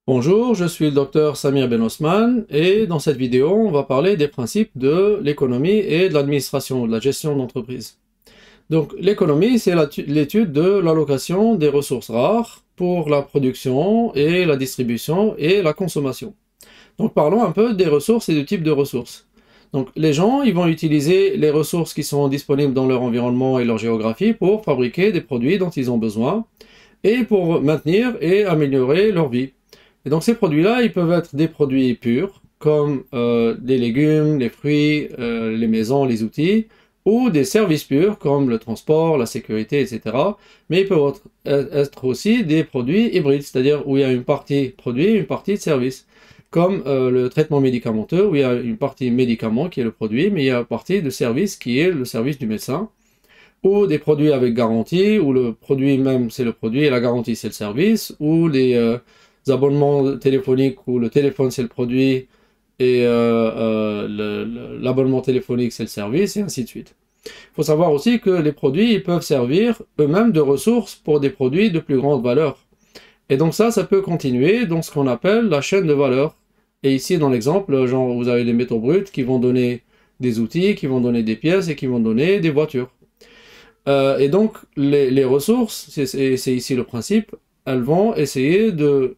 Bonjour, je suis le docteur Samir Ben Osman et dans cette vidéo, on va parler des principes de l'économie et de l'administration, de la gestion d'entreprise. Donc l'économie, c'est l'étude de l'allocation des ressources rares pour la production et la distribution et la consommation. Donc parlons un peu des ressources et du type de ressources. Donc les gens, ils vont utiliser les ressources qui sont disponibles dans leur environnement et leur géographie pour fabriquer des produits dont ils ont besoin et pour maintenir et améliorer leur vie. Et donc ces produits-là, ils peuvent être des produits purs, comme les légumes, les fruits, les maisons, les outils, ou des services purs, comme le transport, la sécurité, etc. Mais ils peuvent être aussi des produits hybrides, c'est-à-dire où il y a une partie produit et une partie de service, comme le traitement médicamenteux, où il y a une partie médicament qui est le produit, mais il y a une partie de service qui est le service du médecin, ou des produits avec garantie, où le produit même c'est le produit et la garantie c'est le service, ou les abonnements téléphoniques où le téléphone c'est le produit et l'abonnement téléphonique c'est le service, et ainsi de suite. Il faut savoir aussi que les produits ils peuvent servir eux-mêmes de ressources pour des produits de plus grande valeur. Et donc ça peut continuer dans ce qu'on appelle la chaîne de valeur. Et ici dans l'exemple, genre vous avez les métaux bruts qui vont donner des outils, qui vont donner des pièces et qui vont donner des voitures. Et donc les ressources, c'est ici le principe, elles vont essayer de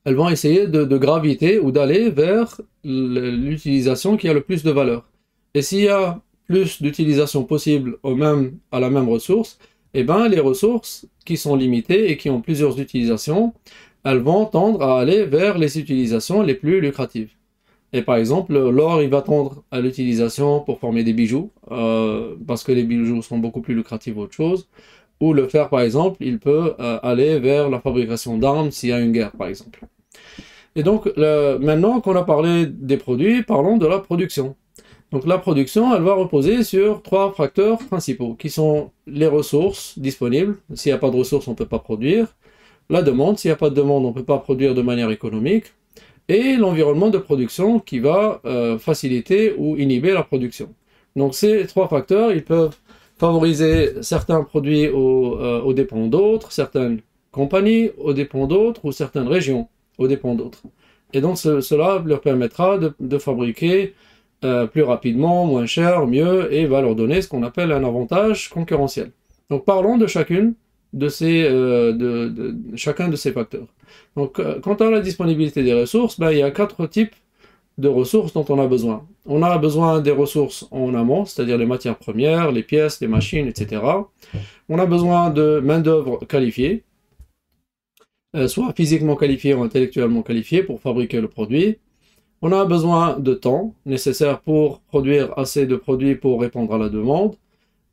graviter ou d'aller vers l'utilisation qui a le plus de valeur. Et s'il y a plus d'utilisation possible à la même ressource, eh ben, les ressources qui sont limitées et qui ont plusieurs utilisations, elles vont tendre à aller vers les utilisations les plus lucratives. Et par exemple, l'or, il va tendre à l'utilisation pour former des bijoux, parce que les bijoux sont beaucoup plus lucratifs qu'autre chose. Ou le fer, par exemple, il peut aller vers la fabrication d'armes s'il y a une guerre, par exemple. Et donc, maintenant qu'on a parlé des produits, parlons de la production. Donc la production, elle va reposer sur trois facteurs principaux, qui sont les ressources disponibles. S'il n'y a pas de ressources, on ne peut pas produire. La demande, s'il n'y a pas de demande, on ne peut pas produire de manière économique. Et l'environnement de production qui va faciliter ou inhiber la production. Donc ces trois facteurs, ils peuvent favoriser certains produits aux dépens d'autres, certaines compagnies aux dépens d'autres, ou certaines régions aux dépens d'autres. Et donc cela leur permettra de fabriquer plus rapidement, moins cher, mieux, et va leur donner ce qu'on appelle un avantage concurrentiel. Donc parlons de chacun de ces facteurs. Donc quant à la disponibilité des ressources, il y a quatre types de ressources dont on a besoin. On a besoin des ressources en amont, c'est-à-dire les matières premières, les pièces, les machines, etc. On a besoin de main-d'œuvre qualifiée, soit physiquement qualifiée ou intellectuellement qualifiée pour fabriquer le produit. On a besoin de temps nécessaire pour produire assez de produits pour répondre à la demande.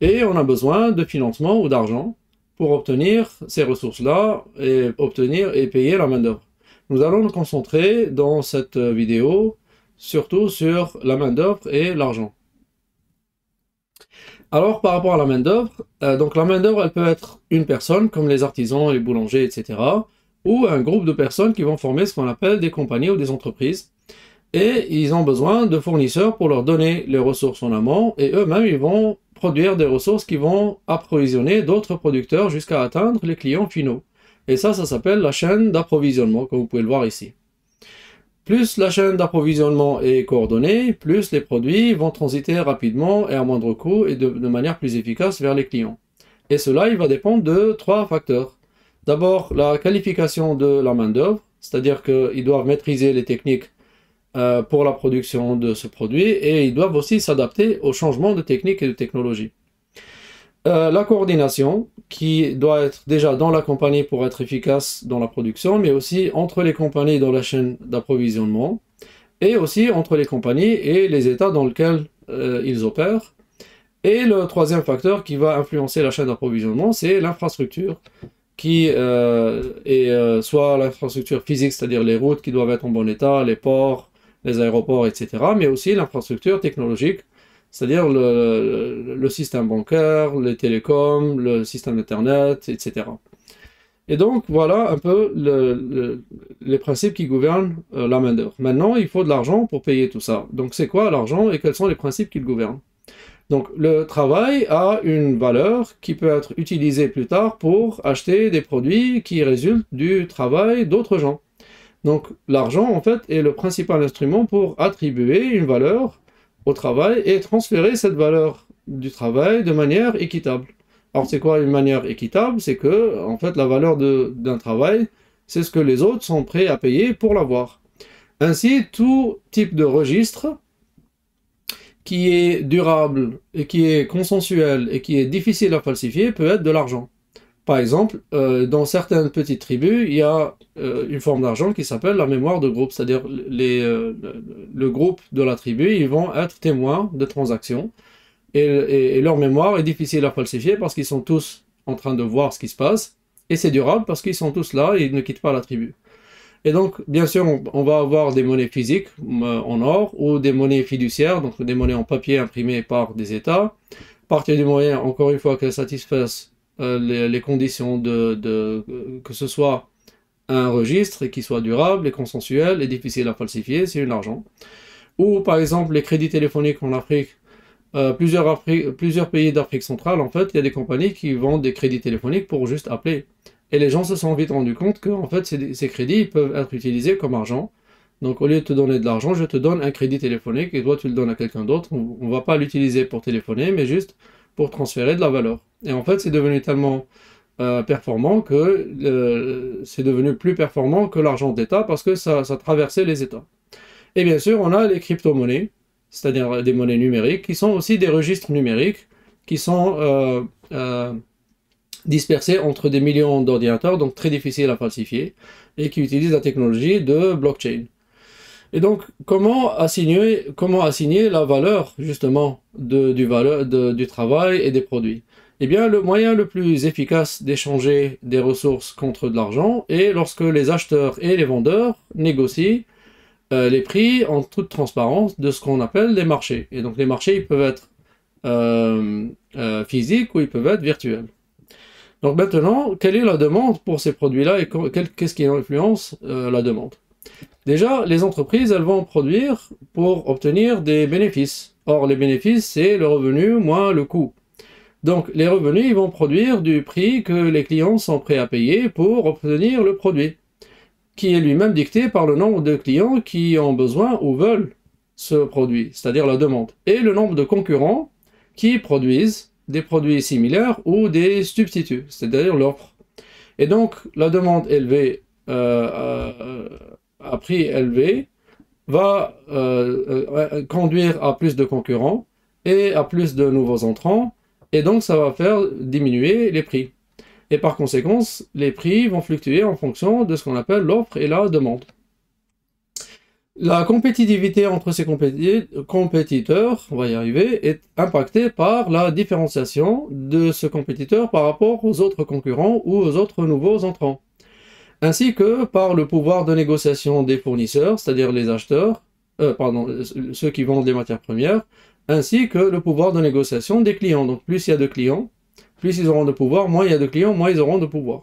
Et on a besoin de financement ou d'argent pour obtenir ces ressources-là et obtenir et payer la main-d'œuvre. Nous allons nous concentrer dans cette vidéo surtout sur la main-d'œuvre et l'argent. Alors, par rapport à la main-d'œuvre, donc la main-d'œuvre, elle peut être une personne, comme les artisans, les boulangers, etc., ou un groupe de personnes qui vont former ce qu'on appelle des compagnies ou des entreprises. Et ils ont besoin de fournisseurs pour leur donner les ressources en amont, et eux-mêmes, ils vont produire des ressources qui vont approvisionner d'autres producteurs jusqu'à atteindre les clients finaux. Et ça s'appelle la chaîne d'approvisionnement, comme vous pouvez le voir ici. Plus la chaîne d'approvisionnement est coordonnée, plus les produits vont transiter rapidement et à moindre coût et de manière plus efficace vers les clients. Et cela, il va dépendre de trois facteurs. D'abord, la qualification de la main-d'œuvre, c'est-à-dire qu'ils doivent maîtriser les techniques pour la production de ce produit et ils doivent aussi s'adapter aux changements de techniques et de technologies. La coordination, qui doit être déjà dans la compagnie pour être efficace dans la production, mais aussi entre les compagnies dans la chaîne d'approvisionnement, et aussi entre les compagnies et les États dans lesquels ils opèrent. Et le troisième facteur qui va influencer la chaîne d'approvisionnement, c'est l'infrastructure, qui est soit l'infrastructure physique, c'est-à-dire les routes qui doivent être en bon état, les ports, les aéroports, etc., mais aussi l'infrastructure technologique, c'est-à-dire le système bancaire, les télécoms, le système Internet, etc. Et donc, voilà un peu les principes qui gouvernent la main-d'œuvre. Maintenant, il faut de l'argent pour payer tout ça. Donc, c'est quoi l'argent et quels sont les principes qui le gouvernent? Donc le travail a une valeur qui peut être utilisée plus tard pour acheter des produits qui résultent du travail d'autres gens. Donc l'argent, en fait, est le principal instrument pour attribuer une valeur au travail et transférer cette valeur du travail de manière équitable. Alors c'est quoi une manière équitable? C'est que, en fait, la valeur d'un travail, c'est ce que les autres sont prêts à payer pour l'avoir. Ainsi, tout type de registre qui est durable et qui est consensuel et qui est difficile à falsifier peut être de l'argent. Par exemple, dans certaines petites tribus, il y a une forme d'argent qui s'appelle la mémoire de groupe, c'est-à-dire le groupe de la tribu, ils vont être témoins de transactions et leur mémoire est difficile à falsifier parce qu'ils sont tous en train de voir ce qui se passe et c'est durable parce qu'ils sont tous là et ils ne quittent pas la tribu. Et donc, bien sûr, on va avoir des monnaies physiques en or ou des monnaies fiduciaires, donc des monnaies en papier imprimées par des États. À partir du moyen, encore une fois, qu'elles satisfassent les conditions que ce soit un registre et qui soit durable et consensuel et difficile à falsifier, c'est une argent. Ou par exemple, les crédits téléphoniques en Afrique. Plusieurs pays d'Afrique centrale, en fait, il y a des compagnies qui vendent des crédits téléphoniques pour juste appeler. Et les gens se sont vite rendus compte que en fait, ces crédits peuvent être utilisés comme argent. Donc au lieu de te donner de l'argent, je te donne un crédit téléphonique et toi tu le donnes à quelqu'un d'autre. On ne va pas l'utiliser pour téléphoner, mais juste pour transférer de la valeur. Et en fait, c'est devenu tellement performant que c'est devenu plus performant que l'argent d'État parce que ça traversait les États. Et bien sûr, on a les crypto-monnaies, c'est-à-dire des monnaies numériques, qui sont aussi des registres numériques qui sont dispersés entre des millions d'ordinateurs, donc très difficiles à falsifier, et qui utilisent la technologie de blockchain. Et donc, comment assigner la valeur, justement, du travail et des produits? Eh bien, le moyen le plus efficace d'échanger des ressources contre de l'argent est lorsque les acheteurs et les vendeurs négocient les prix en toute transparence de ce qu'on appelle les marchés. Et donc, les marchés, ils peuvent être physiques ou ils peuvent être virtuels. Donc maintenant, quelle est la demande pour ces produits-là et qu'est-ce qui influence la demande? Déjà, les entreprises, elles vont produire pour obtenir des bénéfices. Or, les bénéfices, c'est le revenu moins le coût. Donc, les revenus, ils vont produire du prix que les clients sont prêts à payer pour obtenir le produit, qui est lui-même dicté par le nombre de clients qui ont besoin ou veulent ce produit, c'est-à-dire la demande, et le nombre de concurrents qui produisent des produits similaires ou des substituts, c'est-à-dire l'offre. Et donc, la demande élevée à prix élevé va conduire à plus de concurrents et à plus de nouveaux entrants, et donc ça va faire diminuer les prix. Et par conséquent, les prix vont fluctuer en fonction de ce qu'on appelle l'offre et la demande. La compétitivité entre ces compétiteurs, on va y arriver, est impactée par la différenciation de ce compétiteur par rapport aux autres concurrents ou aux autres nouveaux entrants, ainsi que par le pouvoir de négociation des fournisseurs, c'est-à-dire les acheteurs, ceux qui vendent les matières premières, ainsi que le pouvoir de négociation des clients. Donc plus il y a de clients, plus ils auront de pouvoir, moins il y a de clients, moins ils auront de pouvoir.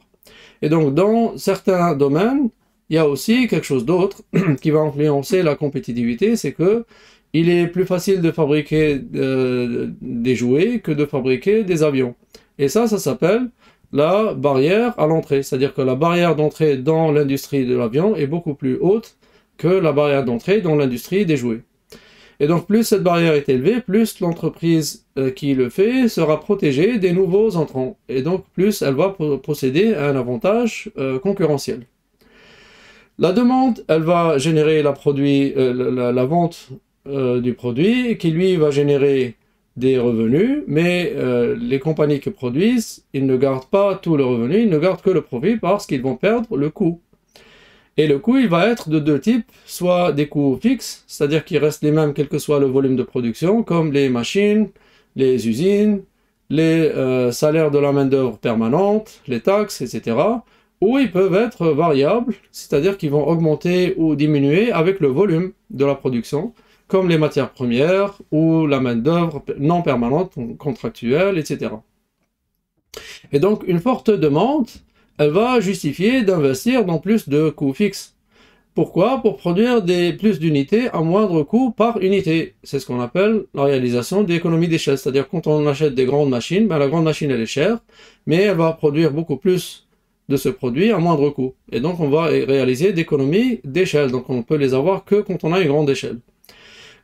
Et donc dans certains domaines, il y a aussi quelque chose d'autre qui va influencer la compétitivité, c'est que il est plus facile de fabriquer des jouets que de fabriquer des avions. Et ça s'appelle la barrière à l'entrée. C'est-à-dire que la barrière d'entrée dans l'industrie de l'avion est beaucoup plus haute que la barrière d'entrée dans l'industrie des jouets. Et donc plus cette barrière est élevée, plus l'entreprise qui le fait sera protégée des nouveaux entrants. Et donc plus elle va posséder un avantage concurrentiel. La demande, elle va générer la vente du produit qui lui va générer des revenus, mais les compagnies qui produisent, ils ne gardent pas tout le revenu, ils ne gardent que le profit parce qu'ils vont perdre le coût. Et le coût, il va être de deux types, soit des coûts fixes, c'est-à-dire qu'ils restent les mêmes quel que soit le volume de production, comme les machines, les usines, les salaires de la main-d'œuvre permanente, les taxes, etc., ou ils peuvent être variables, c'est-à-dire qu'ils vont augmenter ou diminuer avec le volume de la production, comme les matières premières ou la main-d'œuvre non permanente, contractuelle, etc. Et donc, une forte demande, elle va justifier d'investir dans plus de coûts fixes. Pourquoi? Pour produire plus d'unités à moindre coût par unité. C'est ce qu'on appelle la réalisation d'économies d'échelle. C'est-à-dire quand on achète des grandes machines, ben la grande machine elle est chère, mais elle va produire beaucoup plus de ce produit à moindre coût. Et donc on va réaliser d'économies d'échelle. Donc on peut les avoir que quand on a une grande échelle.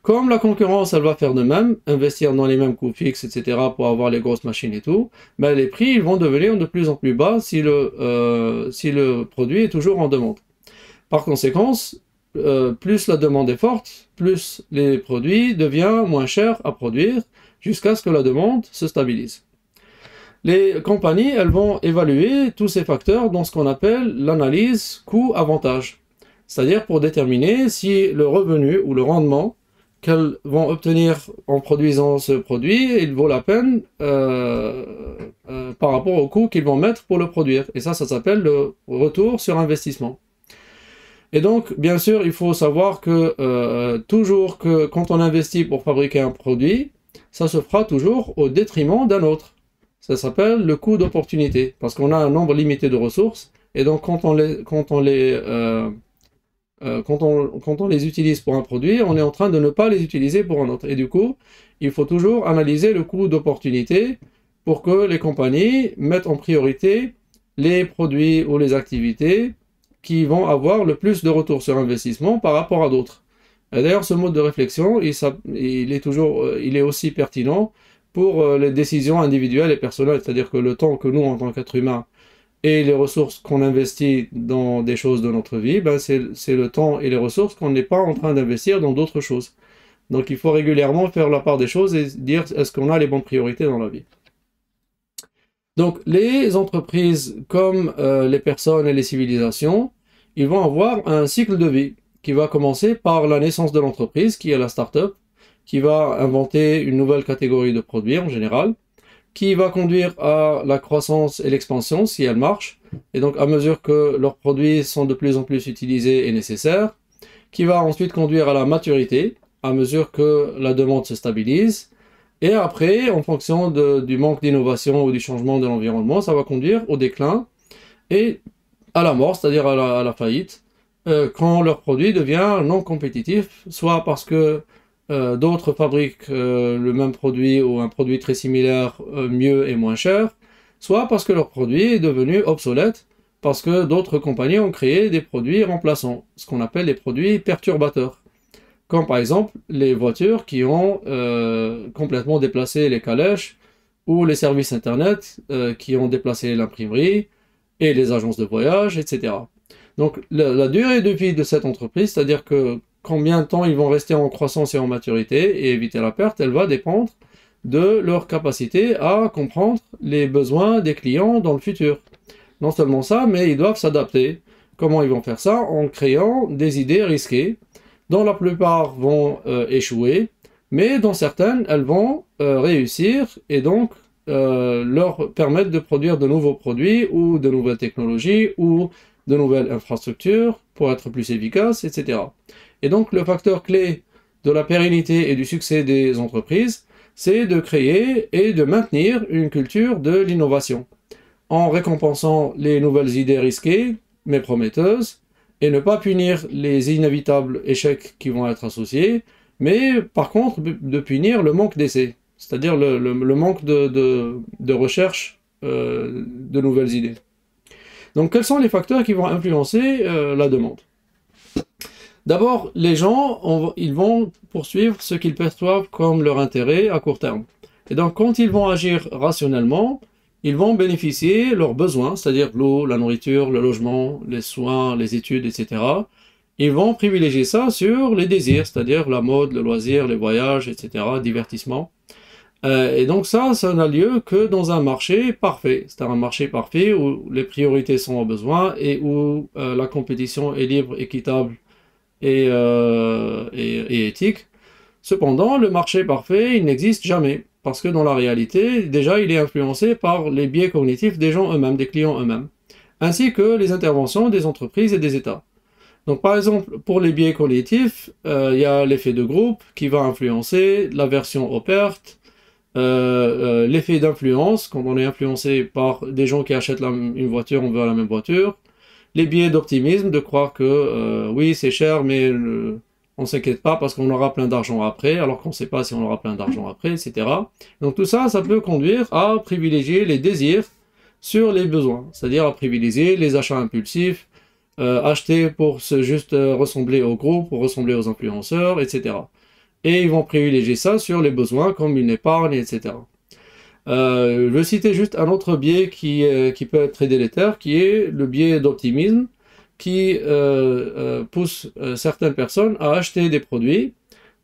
Comme la concurrence, elle va faire de même, investir dans les mêmes coûts fixes, etc. pour avoir les grosses machines et tout, ben les prix ils vont devenir de plus en plus bas si le produit est toujours en demande. Par conséquent, plus la demande est forte, plus les produits deviennent moins chers à produire, jusqu'à ce que la demande se stabilise. Les compagnies, elles vont évaluer tous ces facteurs dans ce qu'on appelle l'analyse coût-avantage. C'est-à-dire pour déterminer si le revenu ou le rendement qu'elles vont obtenir en produisant ce produit, il vaut la peine par rapport au coût qu'ils vont mettre pour le produire. Et ça s'appelle le retour sur investissement. Et donc, bien sûr, il faut savoir que toujours que quand on investit pour fabriquer un produit, ça se fera toujours au détriment d'un autre. Ça s'appelle le coût d'opportunité, parce qu'on a un nombre limité de ressources, et donc quand on les utilise pour un produit, on est en train de ne pas les utiliser pour un autre. Et du coup, il faut toujours analyser le coût d'opportunité pour que les compagnies mettent en priorité les produits ou les activités qui vont avoir le plus de retour sur investissement par rapport à d'autres. D'ailleurs, ce mode de réflexion, il est aussi pertinent pour les décisions individuelles et personnelles, c'est-à-dire que le temps que nous, en tant qu'êtres humains, et les ressources qu'on investit dans des choses de notre vie, ben c'est le temps et les ressources qu'on n'est pas en train d'investir dans d'autres choses. Donc il faut régulièrement faire la part des choses et dire est-ce qu'on a les bonnes priorités dans la vie. Donc les entreprises comme les personnes et les civilisations, ils vont avoir un cycle de vie qui va commencer par la naissance de l'entreprise, qui est la start-up, qui va inventer une nouvelle catégorie de produits en général, qui va conduire à la croissance et l'expansion si elle marche, et donc à mesure que leurs produits sont de plus en plus utilisés et nécessaires, qui va ensuite conduire à la maturité, à mesure que la demande se stabilise, et après, en fonction du manque d'innovation ou du changement de l'environnement, ça va conduire au déclin et à la mort, c'est-à-dire à la faillite, quand leur produit devient non compétitif, soit parce que d'autres fabriquent le même produit ou un produit très similaire mieux et moins cher, soit parce que leur produit est devenu obsolète, parce que d'autres compagnies ont créé des produits remplaçants, ce qu'on appelle les produits perturbateurs. Comme par exemple les voitures qui ont complètement déplacé les calèches, ou les services internet qui ont déplacé l'imprimerie, et les agences de voyage, etc. Donc la durée de vie de cette entreprise, c'est-à-dire que combien de temps ils vont rester en croissance et en maturité et éviter la perte, elle va dépendre de leur capacité à comprendre les besoins des clients dans le futur. Non seulement ça, mais ils doivent s'adapter. Comment ils vont faire ça? En créant des idées risquées, dont la plupart vont échouer, mais dont certaines, elles vont réussir et donc leur permettre de produire de nouveaux produits ou de nouvelles technologies ou de nouvelles infrastructures pour être plus efficaces, etc. Et donc le facteur clé de la pérennité et du succès des entreprises, c'est de créer et de maintenir une culture de l'innovation, en récompensant les nouvelles idées risquées, mais prometteuses, et ne pas punir les inévitables échecs qui vont être associés, mais par contre de punir le manque d'essais, c'est-à-dire le manque de recherche de nouvelles idées. Donc quels sont les facteurs qui vont influencer la demande? D'abord, les gens, ils vont poursuivre ce qu'ils perçoivent comme leur intérêt à court terme. Et donc quand ils vont agir rationnellement, ils vont bénéficier leurs besoins, c'est-à-dire l'eau, la nourriture, le logement, les soins, les études, etc. Ils vont privilégier ça sur les désirs, c'est-à-dire la mode, le loisir, les voyages, etc., divertissement. Et donc ça n'a lieu que dans un marché parfait. C'est un marché parfait où les priorités sont aux besoins et où la compétition est libre, équitable et éthique. Cependant, le marché parfait, il n'existe jamais. Parce que dans la réalité, déjà, il est influencé par les biais cognitifs des gens eux-mêmes, des clients eux-mêmes, ainsi que les interventions des entreprises et des États. Donc par exemple, pour les biais cognitifs, il y a l'effet de groupe qui va influencer l'aversion aux pertes, l'effet d'influence, quand on est influencé par des gens qui achètent une voiture, on veut la même voiture, les biais d'optimisme, de croire que oui, c'est cher, mais on ne s'inquiète pas parce qu'on aura plein d'argent après, alors qu'on ne sait pas si on aura plein d'argent après, etc. Donc tout ça, ça peut conduire à privilégier les désirs sur les besoins, c'est-à-dire à privilégier les achats impulsifs, acheter pour juste ressembler au groupe, pour ressembler aux influenceurs, etc. Et ils vont privilégier ça sur les besoins comme une épargne, etc. Je vais citer juste un autre biais qui peut être très délétère, qui est le biais d'optimisme, qui pousse certaines personnes à acheter des produits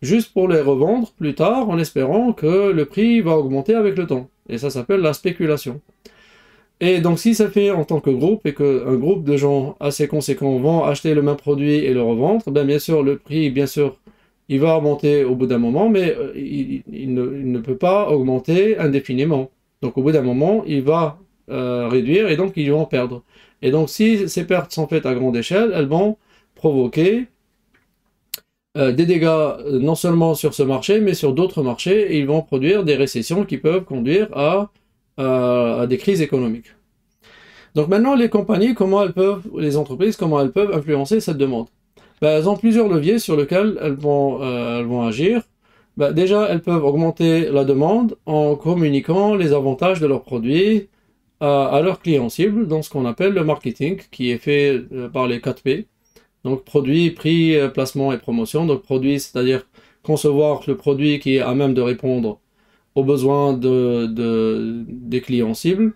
juste pour les revendre plus tard en espérant que le prix va augmenter avec le temps. Et ça s'appelle la spéculation. Et donc si ça fait en tant que groupe et qu'un groupe de gens assez conséquents vont acheter le même produit et le revendre, ben bien sûr le prix, bien sûr, il va augmenter au bout d'un moment, mais il ne peut pas augmenter indéfiniment. Donc au bout d'un moment, il va réduire et donc ils vont perdre. Et donc si ces pertes sont faites à grande échelle, elles vont provoquer des dégâts non seulement sur ce marché, mais sur d'autres marchés, et ils vont produire des récessions qui peuvent conduire à des crises économiques. Donc maintenant, les compagnies, les entreprises, comment elles peuvent influencer cette demande? Ben, elles ont plusieurs leviers sur lesquels elles vont agir. Ben, déjà, elles peuvent augmenter la demande en communiquant les avantages de leurs produits à leurs clients cibles, dans ce qu'on appelle le marketing, qui est fait par les 4 P. Donc produit, prix, placement et promotion. Donc produit, c'est-à-dire concevoir le produit qui est à même de répondre aux besoins des clients cibles.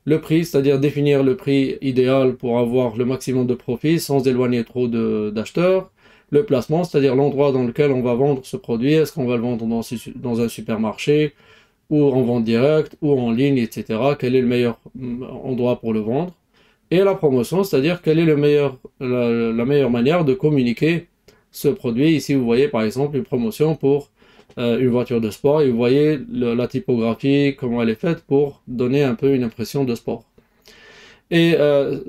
Le prix, c'est-à-dire définir le prix idéal pour avoir le maximum de profit sans éloigner trop d'acheteurs. Le placement, c'est-à-dire l'endroit dans lequel on va vendre ce produit. Est-ce qu'on va le vendre dans un supermarché ou en vente directe ou en ligne, etc. Quel est le meilleur endroit pour le vendre? Et la promotion, c'est-à-dire quelle est la meilleure manière de communiquer ce produit. Ici, vous voyez par exemple une promotion pour une voiture de sport et vous voyez la typographie, comment elle est faite pour donner un peu une impression de sport. Et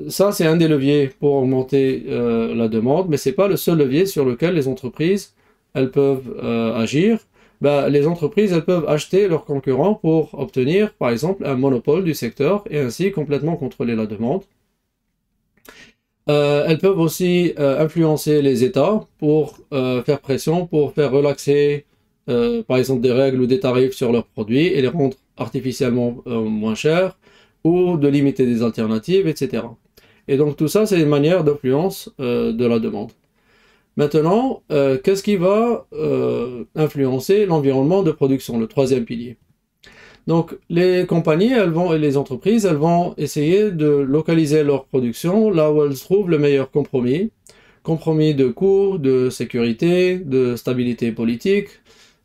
ça, c'est un des leviers pour augmenter la demande, mais c'est pas le seul levier sur lequel les entreprises elles peuvent agir. Ben, les entreprises elles peuvent acheter leurs concurrents pour obtenir, par exemple, un monopole du secteur et ainsi complètement contrôler la demande. Elles peuvent aussi influencer les États pour faire pression, pour faire relaxer par exemple des règles ou des tarifs sur leurs produits et les rendre artificiellement moins chers ou de limiter des alternatives, etc. Et donc tout ça, c'est une manière d'influence de la demande. Maintenant, qu'est-ce qui va influencer l'environnement de production, le troisième pilier? Donc les compagnies, et les entreprises, elles vont essayer de localiser leur production là où elles trouvent le meilleur compromis. Compromis de coût, de sécurité, de stabilité politique,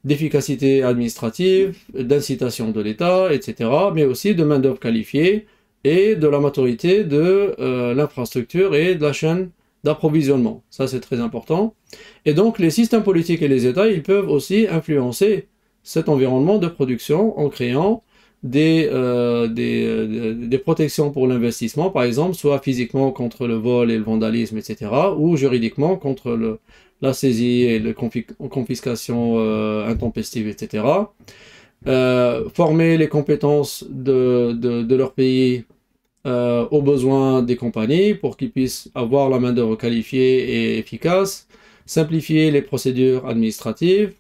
d'efficacité administrative, d'incitation de l'État, etc., mais aussi de main-d'œuvre qualifiée et de la maturité de l'infrastructure et de la chaîne d'approvisionnement. Ça, c'est très important. Et donc, les systèmes politiques et les États, ils peuvent aussi influencer cet environnement de production en créant des protections pour l'investissement, par exemple, soit physiquement contre le vol et le vandalisme, etc., ou juridiquement contre la saisie et la confiscation intempestive, etc. Former les compétences de leur pays aux besoins des compagnies pour qu'ils puissent avoir la main-d'œuvre qualifiée et efficace, simplifier les procédures administratives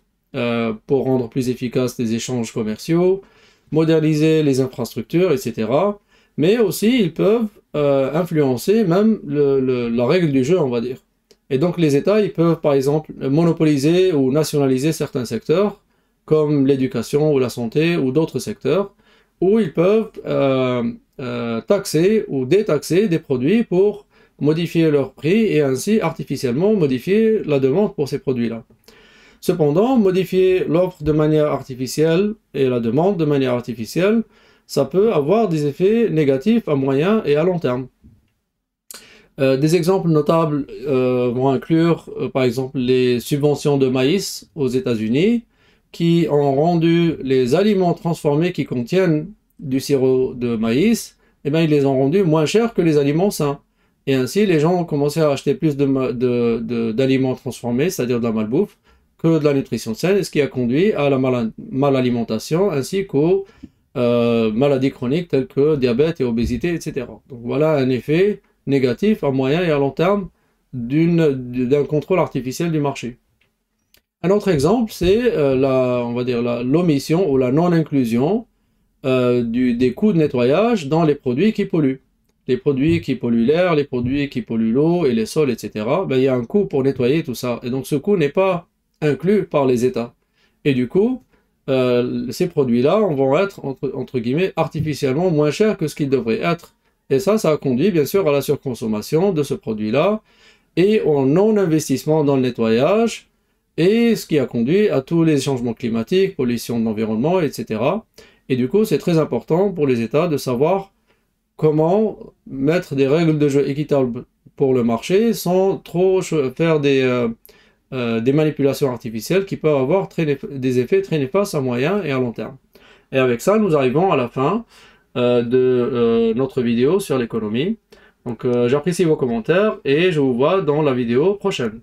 pour rendre plus efficaces les échanges commerciaux, moderniser les infrastructures, etc. Mais aussi, ils peuvent influencer même la règle du jeu, on va dire. Et donc, les États, ils peuvent, par exemple, monopoliser ou nationaliser certains secteurs, comme l'éducation ou la santé ou d'autres secteurs, où ils peuvent taxer ou détaxer des produits pour modifier leur prix et ainsi artificiellement modifier la demande pour ces produits-là. Cependant, modifier l'offre de manière artificielle et la demande de manière artificielle, ça peut avoir des effets négatifs à moyen et à long terme. Des exemples notables vont inclure, par exemple, les subventions de maïs aux États-Unis, qui ont rendu les aliments transformés qui contiennent du sirop de maïs, eh bien, ils les ont rendus moins chers que les aliments sains. Et ainsi, les gens ont commencé à acheter plus d'aliments transformés, c'est-à-dire de la malbouffe, que de la nutrition saine, ce qui a conduit à la malalimentation ainsi qu'aux maladies chroniques telles que diabète et obésité, etc. Donc voilà un effet négatifs à moyen et à long terme d'un contrôle artificiel du marché. Un autre exemple, c'est on va dire l'omission ou la non-inclusion des coûts de nettoyage dans les produits qui polluent. Les produits qui polluent l'air, les produits qui polluent l'eau et les sols, etc. Ben, il y a un coût pour nettoyer tout ça. Et donc ce coût n'est pas inclus par les États. Et du coup, ces produits-là vont être, entre guillemets, artificiellement moins chers que ce qu'ils devraient être. Et ça a conduit bien sûr à la surconsommation de ce produit-là et au non-investissement dans le nettoyage, et ce qui a conduit à tous les changements climatiques, pollution de l'environnement, etc. Et du coup, c'est très important pour les États de savoir comment mettre des règles de jeu équitables pour le marché sans trop faire des manipulations artificielles qui peuvent avoir des effets très néfastes à moyen et à long terme. Et avec ça, nous arrivons à la fin de notre vidéo sur l'économie. Donc j'apprécie vos commentaires et je vous vois dans la vidéo prochaine.